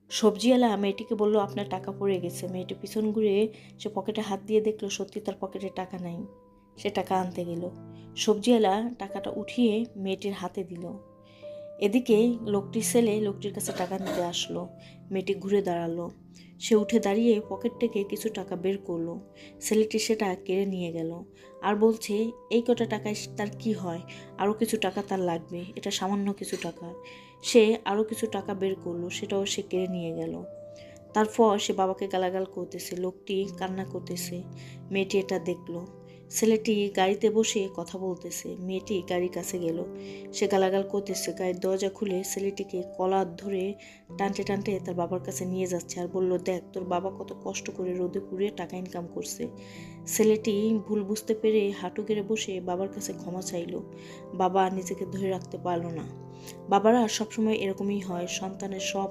সবজিওয়ালা মেয়েটিকে বলল, আপনার টাকা পড়ে গেছে। মেয়েটি পিছন ঘুরে সে পকেটে হাত দিয়ে দেখলো সত্যি তার পকেটে টাকা নাই। সে টাকা আনতে গেল। সবজিওয়ালা টাকাটা উঠিয়ে মেয়েটির হাতে দিল। এদিকে লোকটির ছেলে লোকটির কাছে টাকা নিতে আসলো। মেয়েটি ঘুরে দাঁড়ালো। সে উঠে দাঁড়িয়ে পকেট থেকে কিছু টাকা বের করলো। ছেলেটি সেটা কেড়ে নিয়ে গেল আর বলছে, এই কটা টাকায় তার কি হয়, আরও কিছু টাকা তার লাগবে, এটা সামান্য কিছু টাকা। সে আরও কিছু টাকা বের করলো, সেটাও সে কেড়ে নিয়ে গেল। তারপর সে বাবাকে গালাগাল করতেছে, লোকটি কান্না করতেছে। মেয়েটি এটা দেখলো। ছেলেটি গাড়িতে বসে কথা বলতেছে। মেয়েটি গাড়ির কাছে গেল। সে গালাগাল করতেছে, গাড়ির দরজা খুলে ছেলেটিকে কলার ধরে টানতে টানতে তার বাবার কাছে নিয়ে যাচ্ছে আর বলল, দেখ তোর বাবা কত কষ্ট করে রোদে পুড়ে টাকা ইনকাম করছে। ছেলেটি ভুল বুঝতে পেরে হাঁটু গেড়ে বসে বাবার কাছে ক্ষমা চাইল। বাবা নিজেকে ধরে রাখতে পারল না। বাবারা সবসময় এরকমই হয়, সন্তানের সব